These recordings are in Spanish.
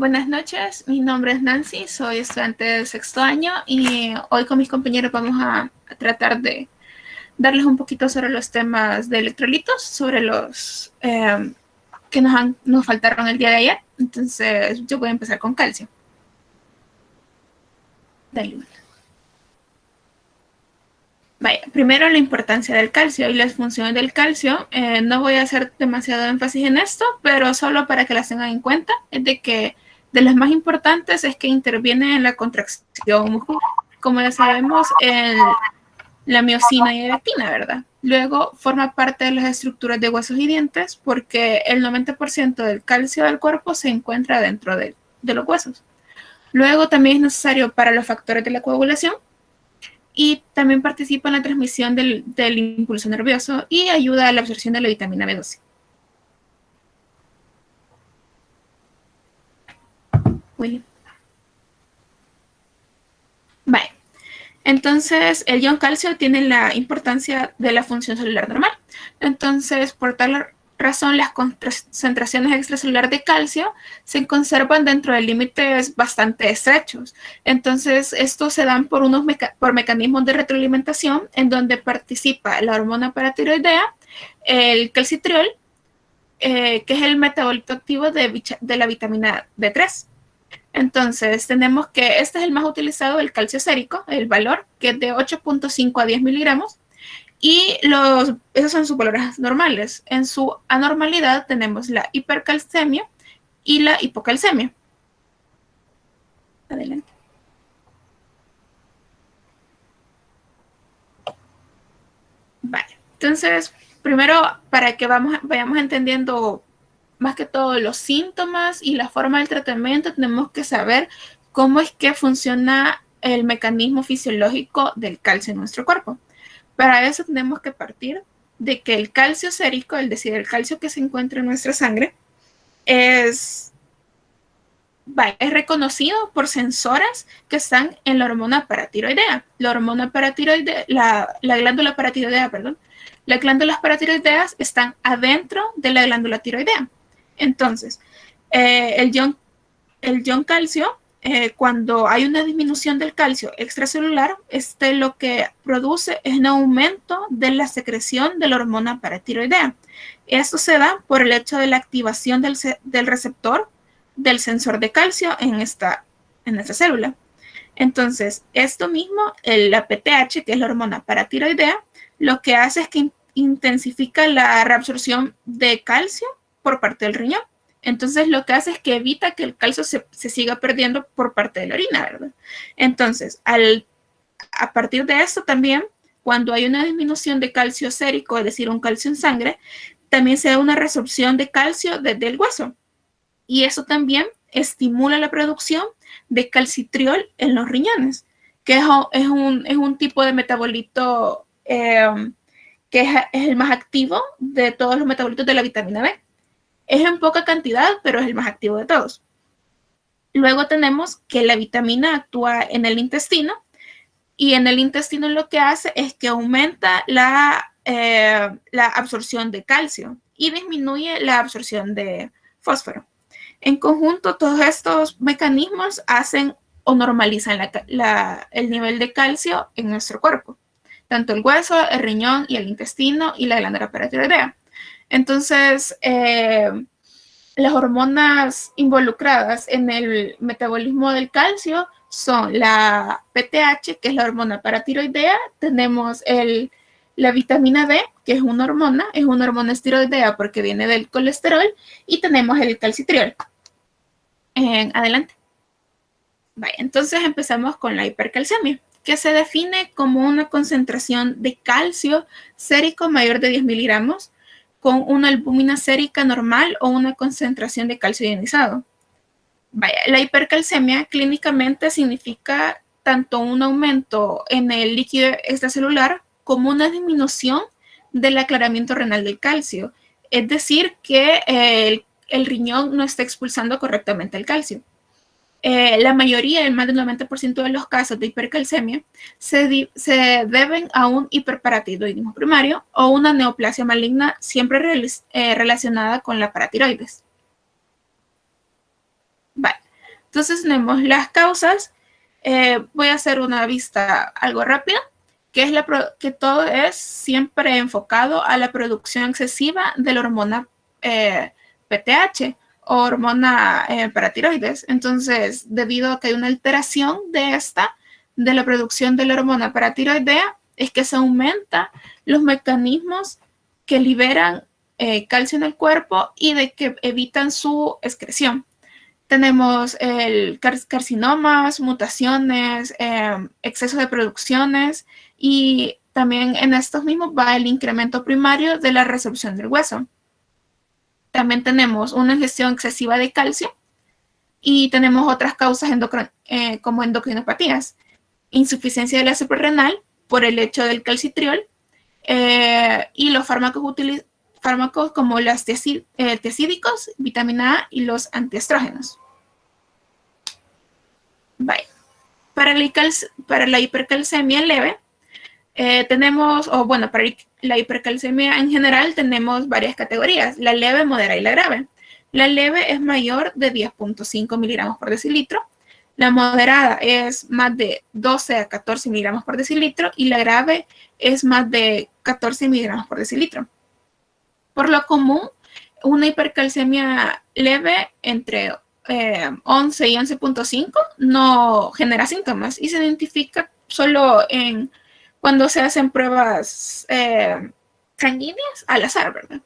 Buenas noches, mi nombre es Nancy, soy estudiante de sexto año y hoy con mis compañeros vamos a tratar de darles un poquito sobre los temas de electrolitos, sobre los que nos faltaron el día de ayer. Entonces yo voy a empezar con calcio. Dale. Vaya, primero la importancia del calcio y las funciones del calcio. No voy a hacer demasiado énfasis en esto, pero solo para que las tengan en cuenta, es de que de las más importantes es que interviene en la contracción muscular, como ya sabemos, en la miocina y erectina, ¿verdad? Luego forma parte de las estructuras de huesos y dientes porque el 90% del calcio del cuerpo se encuentra dentro de los huesos. Luego también es necesario para los factores de la coagulación y también participa en la transmisión del impulso nervioso y ayuda a la absorción de la vitamina B12. William. Vale. Entonces, el ion calcio tiene la importancia de la función celular normal. Entonces, por tal razón, las concentraciones extracelulares de calcio se conservan dentro de límites bastante estrechos. Entonces, estos se dan por mecanismos de retroalimentación en donde participa la hormona paratiroidea, el calcitriol, que es el metabolito activo de la vitamina D3. Entonces, tenemos que este es el más utilizado, el calcio sérico, el valor, que es de 8.5 a 10 miligramos, y esos son sus valores normales. En su anormalidad tenemos la hipercalcemia y la hipocalcemia. Adelante. Vale. Entonces, primero, para que vayamos entendiendo más que todo los síntomas y la forma del tratamiento, tenemos que saber cómo es que funciona el mecanismo fisiológico del calcio en nuestro cuerpo. Para eso tenemos que partir de que el calcio sérico, es decir, el calcio que se encuentra en nuestra sangre, es reconocido por sensoras que están en la hormona paratiroidea. La hormona paratiroidea, la glándula paratiroidea, perdón. Las glándulas paratiroideas están adentro de la glándula tiroidea. Entonces, el ion calcio, cuando hay una disminución del calcio extracelular, lo que produce es un aumento de la secreción de la hormona paratiroidea. Esto se da por el hecho de la activación del receptor del sensor de calcio en esta célula. Entonces, esto mismo, la PTH, que es la hormona paratiroidea, lo que hace es que intensifica la reabsorción de calcio por parte del riñón. Entonces, lo que hace es que evita que el calcio se siga perdiendo por parte de la orina, ¿verdad? Entonces, a partir de esto también, cuando hay una disminución de calcio sérico, es decir, un calcio en sangre, también se da una resorción de calcio desde el hueso. Y eso también estimula la producción de calcitriol en los riñones, que es un tipo de metabolito que es el más activo de todos los metabolitos de la vitamina B. Es en poca cantidad, pero es el más activo de todos. Luego tenemos que la vitamina actúa en el intestino y en el intestino lo que hace es que aumenta la absorción de calcio y disminuye la absorción de fósforo. En conjunto, todos estos mecanismos hacen o normalizan el nivel de calcio en nuestro cuerpo, tanto el hueso, el riñón y el intestino y la glándula paratiroidea. Entonces, las hormonas involucradas en el metabolismo del calcio son la PTH, que es la hormona paratiroidea, tenemos la vitamina D, que es una hormona esteroidea porque viene del colesterol, y tenemos el calcitriol. Adelante. Vale, entonces empezamos con la hipercalcemia, que se define como una concentración de calcio sérico mayor de 10 miligramos con una albúmina sérica normal o una concentración de calcio ionizado. Vaya, la hipercalcemia clínicamente significa tanto un aumento en el líquido extracelular como una disminución del aclaramiento renal del calcio. Es decir, que el riñón no está expulsando correctamente el calcio. La mayoría, el más del 90% de los casos de hipercalcemia se deben a un hiperparatiroidismo primario o una neoplasia maligna siempre relacionada con la paratiroides. Vale. Entonces tenemos las causas. Voy a hacer una vista algo rápida, que es que todo es siempre enfocado a la producción excesiva de la hormona PTH o hormona paratiroides. Entonces, debido a que hay una alteración de la producción de la hormona paratiroidea, es que se aumenta los mecanismos que liberan calcio en el cuerpo y de que evitan su excreción. Tenemos el carcinomas, mutaciones, exceso de producciones, y también en estos mismos va el incremento primario de la resorción del hueso. También tenemos una ingestión excesiva de calcio y tenemos otras causas como endocrinopatías, insuficiencia del ácido renal por el hecho del calcitriol, y los fármacos como los tiazídicos, vitamina A y los antiestrógenos. Bye. Para la hipercalcemia leve, para la hipercalcemia en general tenemos varias categorías: la leve, moderada y la grave. La leve es mayor de 10.5 miligramos por decilitro, la moderada es más de 12 a 14 miligramos por decilitro y la grave es más de 14 miligramos por decilitro. Por lo común, una hipercalcemia leve entre 11 y 11.5 no genera síntomas y se identifica solo cuando se hacen pruebas sanguíneas al azar, ¿verdad?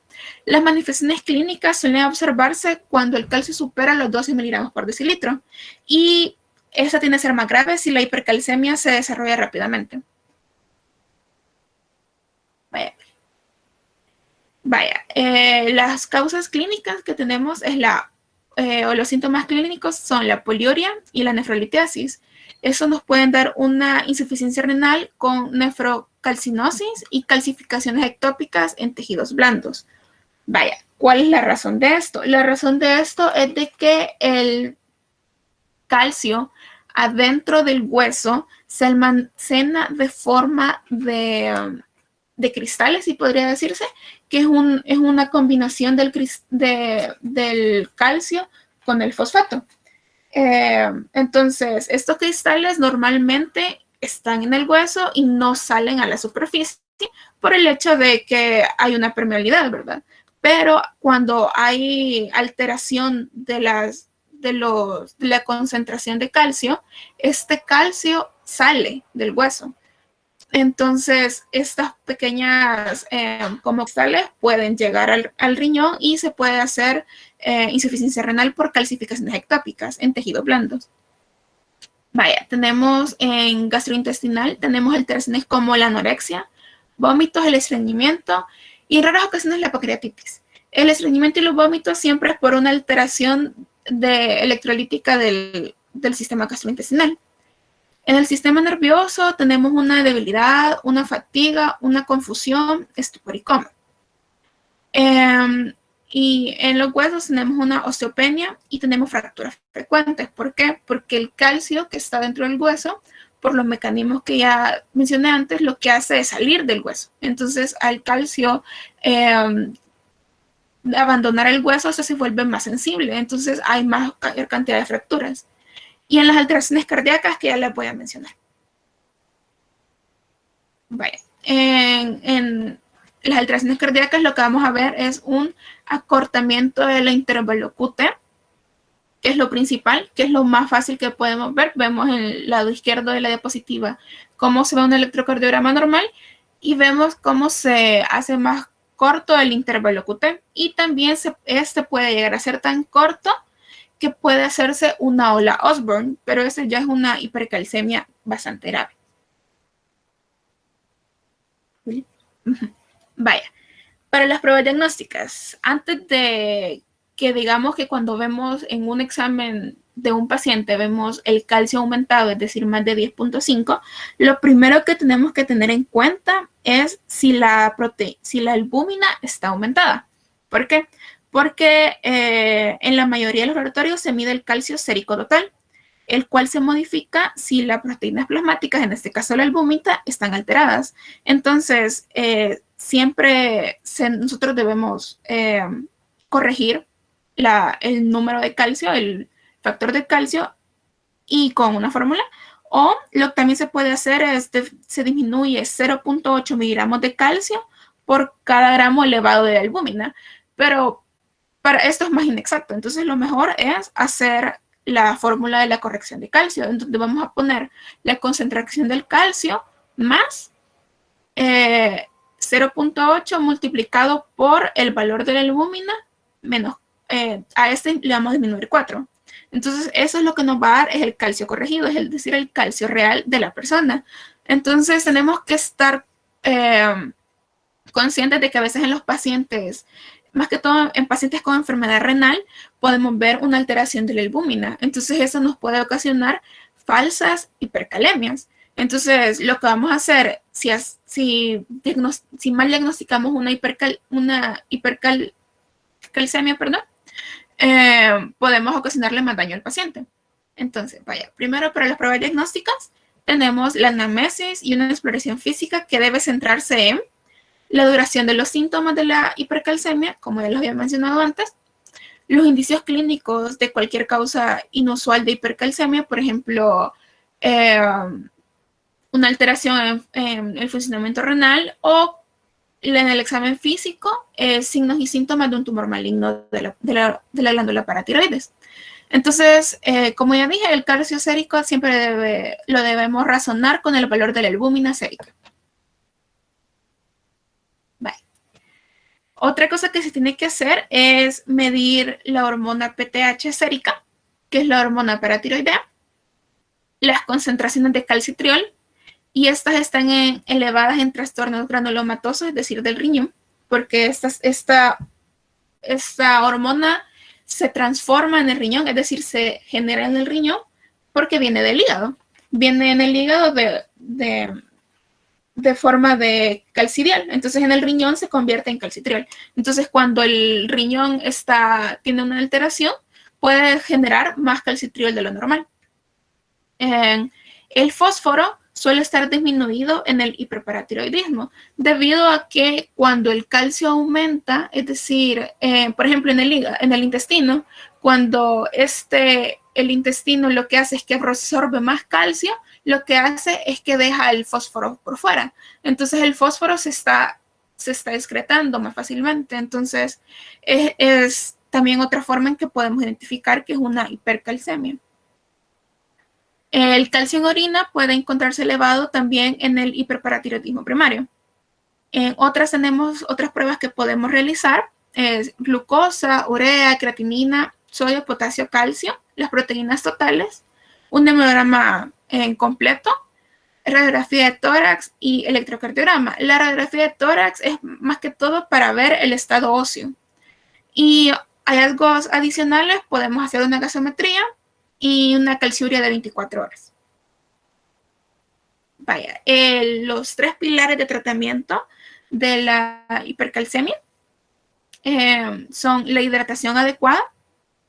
Las manifestaciones clínicas suelen observarse cuando el calcio supera los 12 miligramos por decilitro, y esta tiende a ser más grave si la hipercalcemia se desarrolla rápidamente. Las causas clínicas que tenemos o los síntomas clínicos son la poliuria y la nefrolitiasis. Eso nos pueden dar una insuficiencia renal con nefrocalcinosis y calcificaciones ectópicas en tejidos blandos. ¿Cuál es la razón de esto? La razón de esto es de que el calcio adentro del hueso se almacena de forma de cristales, si podría decirse, que es una combinación del calcio con el fosfato. Entonces, estos cristales normalmente están en el hueso y no salen a la superficie por el hecho de que hay una permeabilidad, ¿verdad? Pero cuando hay alteración de la concentración de calcio, este calcio sale del hueso. Entonces, estas pequeñas como cristales pueden llegar al riñón y se puede hacer insuficiencia renal por calcificaciones ectópicas en tejidos blandos. Tenemos en gastrointestinal, tenemos alteraciones como la anorexia, vómitos, el estreñimiento y en raras ocasiones la pancreatitis. El estreñimiento y los vómitos siempre es por una alteración electrolítica del sistema gastrointestinal. En el sistema nervioso tenemos una debilidad, una fatiga, una confusión, estupor y coma. Y en los huesos tenemos una osteopenia y tenemos fracturas frecuentes. ¿Por qué? Porque el calcio que está dentro del hueso, por los mecanismos que ya mencioné antes, lo que hace es salir del hueso. Entonces, al calcio abandonar el hueso, se vuelve más sensible. Entonces, hay más cantidad de fracturas. Y en las alteraciones cardíacas, que ya les voy a mencionar. En las alteraciones cardíacas lo que vamos a ver es un acortamiento de la intervalo QT, que es lo principal, que es lo más fácil que podemos ver. Vemos en el lado izquierdo de la diapositiva cómo se ve un electrocardiograma normal y vemos cómo se hace más corto el intervalo QT, y también este puede llegar a ser tan corto que puede hacerse una ola Osborne, pero ese ya es una hipercalcemia bastante grave. Para las pruebas diagnósticas, antes de que digamos que cuando vemos en un examen de un paciente, vemos el calcio aumentado, es decir, más de 10.5, lo primero que tenemos que tener en cuenta es si la albúmina está aumentada. ¿Por qué? Porque en la mayoría de los laboratorios se mide el calcio sérico total, el cual se modifica si las proteínas plasmáticas, en este caso la albúmina, están alteradas. Entonces, siempre nosotros debemos corregir el número de calcio, el factor de calcio y con una fórmula. O lo que también se puede hacer es se disminuye 0.8 miligramos de calcio por cada gramo elevado de albúmina. Pero para esto es más inexacto. Entonces lo mejor es hacer la fórmula de la corrección de calcio, en donde vamos a poner la concentración del calcio más 0.8 multiplicado por el valor de la albúmina menos, a este le vamos a disminuir 4. Entonces eso es lo que nos va a dar es el calcio corregido, es decir, el calcio real de la persona. Entonces tenemos que estar conscientes de que a veces en los pacientes, más que todo en pacientes con enfermedad renal, podemos ver una alteración de la albúmina. Entonces eso nos puede ocasionar falsas hipercalemias. Entonces lo que vamos a hacer, si mal diagnosticamos una hipercalcemia, perdón, podemos ocasionarle más daño al paciente. Entonces, vaya, primero para las pruebas diagnósticas tenemos la anamnesis y una exploración física que debe centrarse en la duración de los síntomas de la hipercalcemia, como ya los había mencionado antes, los indicios clínicos de cualquier causa inusual de hipercalcemia, por ejemplo, una alteración en el funcionamiento renal o en el examen físico, signos y síntomas de un tumor maligno de la glándula paratiroides. Entonces, como ya dije, el calcio sérico siempre lo debemos razonar con el valor de la albúmina sérica. Vale. Otra cosa que se tiene que hacer es medir la hormona PTH sérica, que es la hormona paratiroidea, las concentraciones de calcitriol, y estas están elevadas en trastornos granulomatosos, es decir, del riñón, porque esta hormona se transforma en el riñón, es decir, se genera en el riñón porque viene del hígado. Viene en el hígado de forma de calcidial. Entonces en el riñón se convierte en calcitriol. Entonces cuando el riñón tiene una alteración, puede generar más calcitriol de lo normal. El fósforo suele estar disminuido en el hiperparatiroidismo, debido a que cuando el calcio aumenta, es decir, por ejemplo en el intestino, cuando el intestino lo que hace es que absorbe más calcio, lo que hace es que deja el fósforo por fuera. Entonces el fósforo se está excretando más fácilmente. Entonces es también otra forma en que podemos identificar que es una hipercalcemia. El calcio en orina puede encontrarse elevado también en el hiperparatiroidismo primario. Tenemos otras pruebas que podemos realizar, es glucosa, urea, creatinina, sodio, potasio, calcio, las proteínas totales, un hemograma completo, radiografía de tórax y electrocardiograma. La radiografía de tórax es más que todo para ver el estado óseo. Y hallazgos adicionales, podemos hacer una gasometría y una calciuria de 24 horas. Vaya, los 3 pilares de tratamiento de la hipercalcemia son la hidratación adecuada,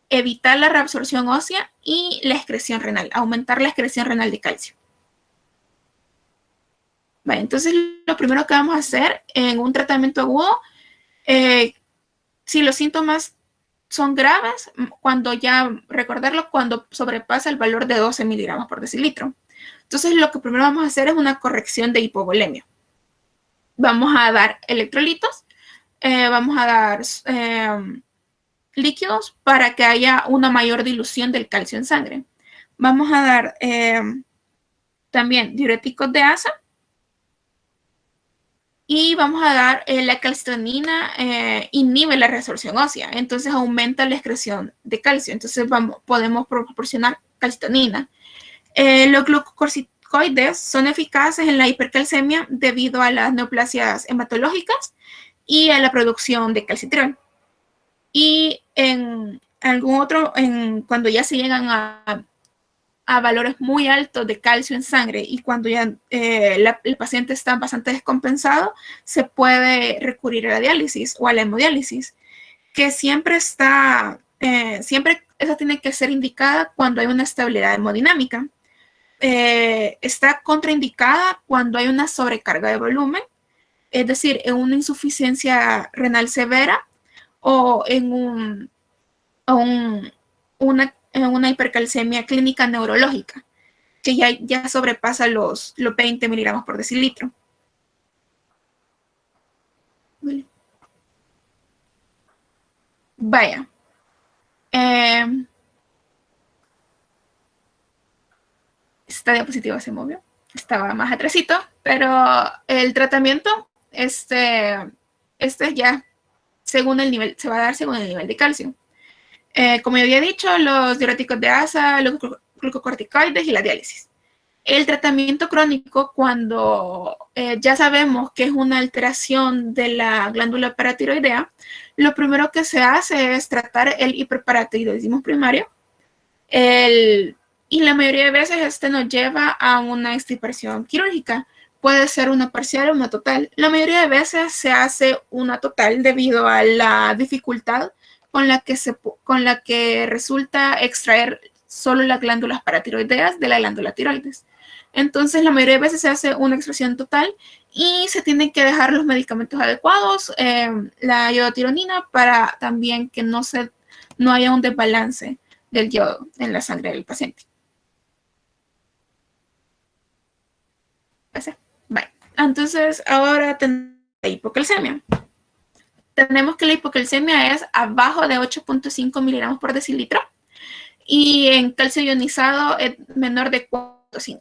evitar la reabsorción ósea y la excreción renal, aumentar la excreción renal de calcio. Vale, entonces lo primero que vamos a hacer en un tratamiento agudo, si los síntomas son graves, recordarlo cuando sobrepasa el valor de 12 miligramos por decilitro. Entonces lo que primero vamos a hacer es una corrección de hipovolemia. Vamos a dar electrolitos, vamos a dar líquidos para que haya una mayor dilución del calcio en sangre. Vamos a dar también diuréticos de asa y vamos a dar la calcitonina, inhibe la resorción ósea, entonces aumenta la excreción de calcio, entonces podemos proporcionar calcitonina. Los glucocorticoides son eficaces en la hipercalcemia debido a las neoplasias hematológicas y a la producción de calcitriol. Y en algún otro, cuando ya se llegan a valores muy altos de calcio en sangre y cuando ya el paciente está bastante descompensado, se puede recurrir a la diálisis o a la hemodiálisis, que siempre esa tiene que ser indicada cuando hay una estabilidad hemodinámica. Está contraindicada cuando hay una sobrecarga de volumen, es decir, en una insuficiencia renal severa o en en una hipercalcemia clínica neurológica, que ya sobrepasa los 20 miligramos por decilitro. Vaya. Esta diapositiva se movió. Estaba más atrasito, pero el tratamiento, este ya según el nivel, se va a dar según el nivel de calcio. Como ya había dicho, los diuréticos de asa, los glucocorticoides y la diálisis. El tratamiento crónico, cuando ya sabemos que es una alteración de la glándula paratiroidea, lo primero que se hace es tratar el hiperparatiroidismo primario. Y la mayoría de veces este nos lleva a una extirpación quirúrgica. Puede ser una parcial o una total. La mayoría de veces se hace una total debido a la dificultad con la que resulta extraer solo las glándulas paratiroideas de la glándula tiroides. Entonces, la mayoría de veces se hace una extracción total y se tienen que dejar los medicamentos adecuados, la iodotironina, para también que no haya un desbalance del yodo en la sangre del paciente. Vale. Entonces, ahora tenemos la hipocalcemia. Tenemos que la hipocalcemia es abajo de 8.5 miligramos por decilitro y en calcio ionizado es menor de 4.5.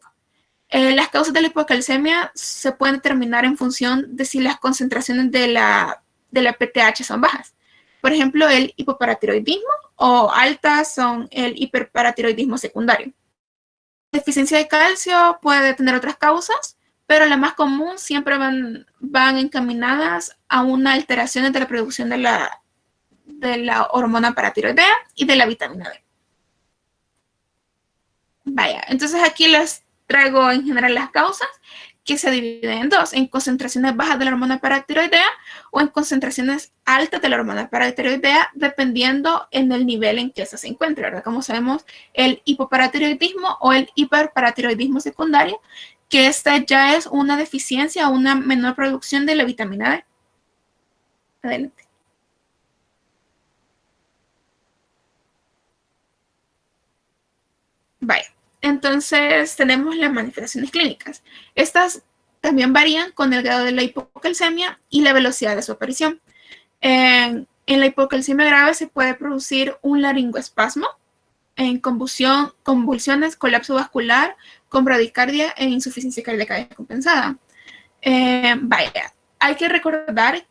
Las causas de la hipocalcemia se pueden determinar en función de si las concentraciones de la PTH son bajas. Por ejemplo, el hipoparatiroidismo, o altas son el hiperparatiroidismo secundario. La deficiencia de calcio puede tener otras causas, pero la más común siempre van encaminadas a una alteración de la producción de la hormona paratiroidea y de la vitamina D. Vaya, entonces aquí les traigo en general las causas, que se dividen en dos: en concentraciones bajas de la hormona paratiroidea o en concentraciones altas de la hormona paratiroidea, dependiendo en el nivel en que esa se encuentre, ¿verdad? Como sabemos, el hipoparatiroidismo o el hiperparatiroidismo secundario, que esta ya es una deficiencia o una menor producción de la vitamina D. Adelante. Vaya, entonces tenemos las manifestaciones clínicas. Estas también varían con el grado de la hipocalcemia y la velocidad de su aparición. En la hipocalcemia grave se puede producir un laringoespasmo, en convulsiones, colapso vascular, con bradicardia e insuficiencia cardíaca descompensada. Vaya, hay que recordar,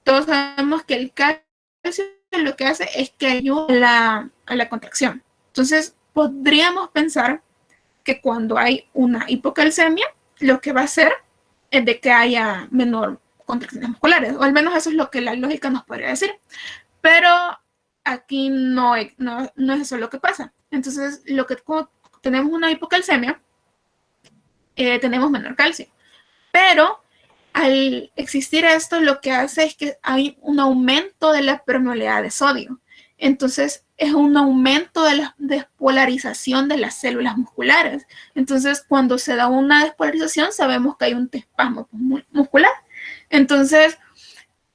todos sabemos que el calcio lo que hace es que ayuda a la contracción. Entonces, podríamos pensar que cuando hay una hipocalcemia, lo que va a hacer es de que haya menor contracciones musculares, o al menos eso es lo que la lógica nos podría decir. Pero aquí no es eso lo que pasa. Entonces, cuando tenemos una hipocalcemia, tenemos menor calcio. Pero al existir esto, lo que hace es que hay un aumento de la permeabilidad de sodio. Entonces, es un aumento de la despolarización de las células musculares. Entonces, cuando se da una despolarización, sabemos que hay un espasmo muscular. Entonces,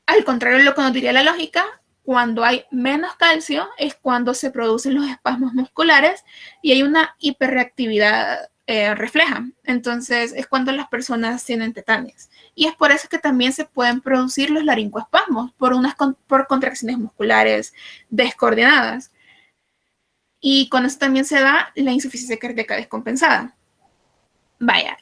al contrario de lo que nos diría la lógica, cuando hay menos calcio es cuando se producen los espasmos musculares y hay una hiperreactividad refleja. Entonces, es cuando las personas tienen tetanias. Y es por eso que también se pueden producir los laringoespasmos por contracciones musculares descoordinadas. Y con eso también se da la insuficiencia cardíaca descompensada. Vaya,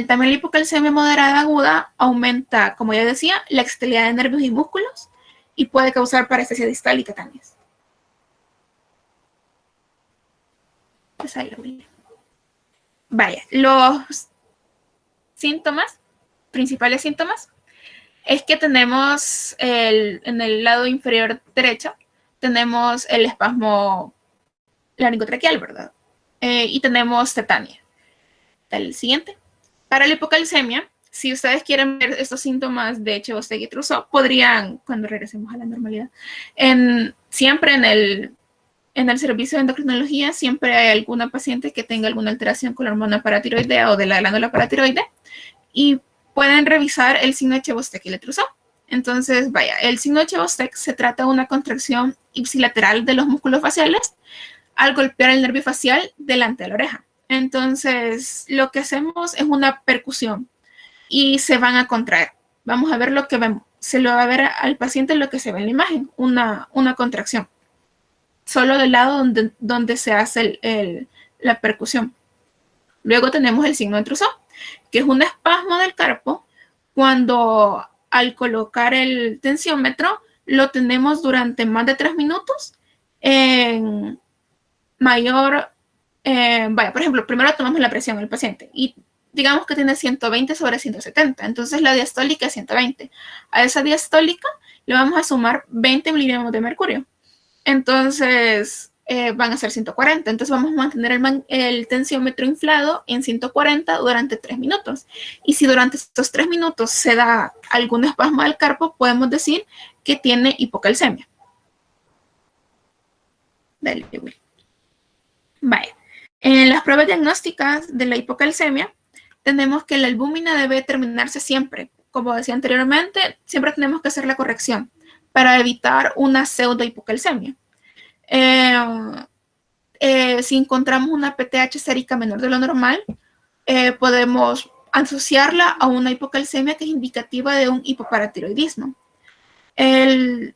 también la hipocalcemia moderada aguda aumenta, como ya decía, la excitabilidad de nervios y músculos y puede causar parestesia distal y tetanias. Pues ahí lo voy. Vaya, los síntomas, principales síntomas, es que tenemos en el lado inferior derecho, tenemos el espasmo laringotraqueal, ¿verdad? Y tenemos tetania. El siguiente. Para la hipocalcemia, si ustedes quieren ver estos síntomas de Chebostek y Trousseau, podrían, cuando regresemos a la normalidad, siempre en el servicio de endocrinología, siempre hay alguna paciente que tenga alguna alteración con la hormona paratiroidea o de la glándula paratiroide y pueden revisar el signo de Chebostek y de Trousseau. Entonces, vaya, el signo de Chebostek se trata de una contracción ipsilateral de los músculos faciales al golpear el nervio facial delante de la oreja. Entonces, lo que hacemos es una percusión y se van a contraer. Vamos a ver lo que vemos. Se lo va a ver al paciente lo que se ve en la imagen, una contracción. Solo del lado donde se hace la percusión. Luego tenemos el signo de Trousseau, que es un espasmo del carpo cuando al colocar el tensiómetro lo tenemos durante más de 3 minutos en mayor, por ejemplo, primero tomamos la presión del paciente y digamos que tiene 120 sobre 170, entonces la diastólica es 120. A esa diastólica le vamos a sumar 20 miligramos de mercurio. Entonces van a ser 140. Entonces vamos a mantener el tensiómetro inflado en 140 durante 3 minutos. Y si durante estos 3 minutos se da algún espasmo del carpo, podemos decir que tiene hipocalcemia. Dale, vaya. En las pruebas diagnósticas de la hipocalcemia, tenemos que la albúmina debe determinarse siempre. Como decía anteriormente, siempre tenemos que hacer la corrección para evitar una pseudohipocalcemia. Si encontramos una PTH sérica menor de lo normal, podemos asociarla a una hipocalcemia que es indicativa de un hipoparatiroidismo.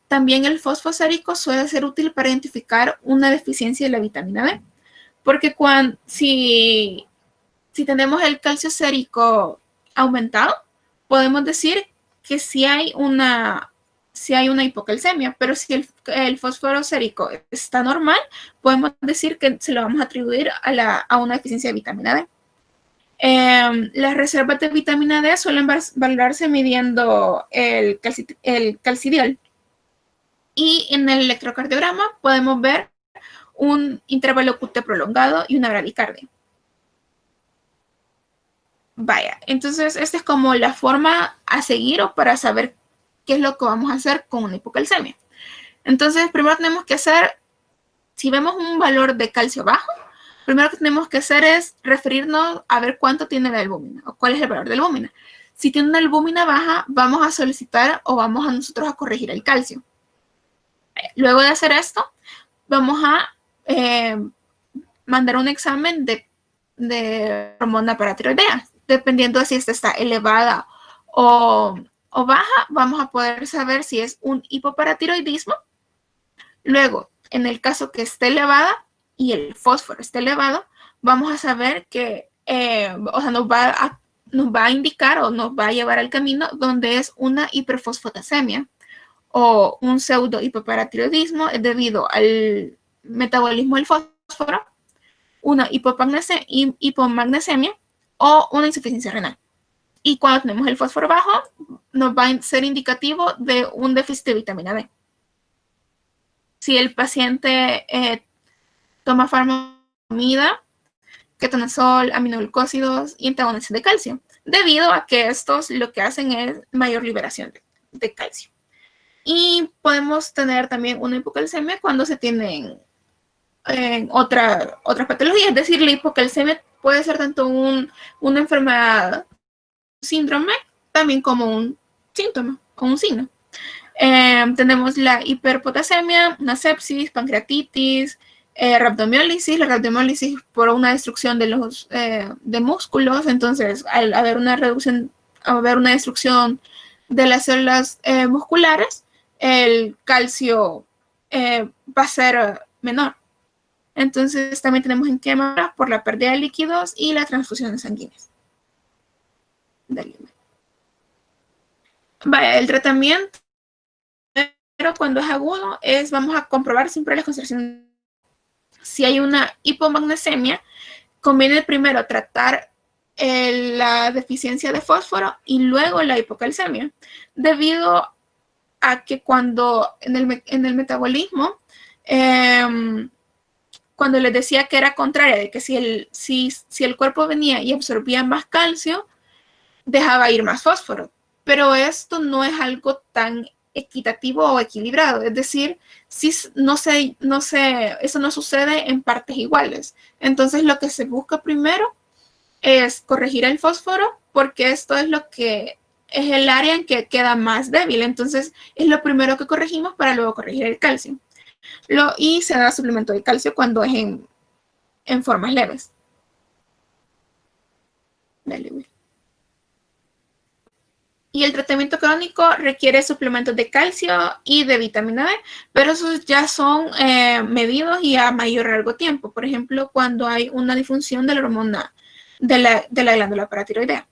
También el fosfosérico suele ser útil para identificar una deficiencia de la vitamina D, porque si tenemos el calcio sérico aumentado, podemos decir que sí hay una hipocalcemia, pero si el fósforo sérico está normal, podemos decir que se lo vamos a atribuir a una deficiencia de vitamina D. Las reservas de vitamina D suelen valorarse midiendo el calcidiol. Y en el electrocardiograma podemos ver un intervalo QT prolongado y una bradicardia. Vaya, entonces esta es como la forma a seguir o para saber qué es lo que vamos a hacer con una hipocalcemia. Entonces, primero tenemos que hacer, si vemos un valor de calcio bajo, primero que tenemos que hacer es referirnos a ver cuánto tiene la albúmina o cuál es el valor de la albúmina. Si tiene una albúmina baja, vamos a solicitar o vamos a nosotros a corregir el calcio. Luego de hacer esto, vamos a mandar un examen de hormona paratiroidea. Dependiendo de si esta está elevada o baja, vamos a poder saber si es un hipoparatiroidismo. Luego, en el caso que esté elevada y el fósforo esté elevado, vamos a saber que, nos va a indicar o nos va a llevar al camino donde es una hiperfosfotasemia o un pseudo hipoparatiroidismo debido al metabolismo del fósforo, una hipomagnesemia o una insuficiencia renal. Y cuando tenemos el fósforo bajo, nos va a ser indicativo de un déficit de vitamina D. Si el paciente toma farmamida, ketonazol, aminoglucósidos y antagonistas de calcio, debido a que estos lo que hacen es mayor liberación de calcio. Y podemos tener también una hipocalcemia cuando se tienen otras patologías, es decir, la hipocalcemia puede ser tanto una enfermedad, síndrome, también como un síntoma o un signo. Tenemos la hiperpotasemia, una sepsis, pancreatitis, rhabdomiólisis. La rhabdomiólisis por una destrucción de músculos, entonces al haber una destrucción de las células musculares, el calcio va a ser menor. Entonces también tenemos quemas por la pérdida de líquidos y las transfusiones sanguíneas. Vaya, el tratamiento, pero cuando es agudo, vamos a comprobar siempre las concentraciones. Si hay una hipomagnesemia, conviene primero tratar la deficiencia de fósforo y luego la hipocalcemia, debido a que cuando en el metabolismo, cuando les decía que era contraria, de que si el cuerpo venía y absorbía más calcio, dejaba ir más fósforo. Pero esto no es algo tan equitativo o equilibrado, es decir, eso no sucede en partes iguales. Entonces lo que se busca primero es corregir el fósforo, porque esto es lo que es el área en que queda más débil. Entonces es lo primero que corregimos para luego corregir el calcio. Y se da suplemento de calcio cuando es en formas leves. Dale, y el tratamiento crónico requiere suplementos de calcio y de vitamina D, pero esos ya son medidos y a mayor largo tiempo. Por ejemplo, cuando hay una disfunción de la hormona de la glándula paratiroidea.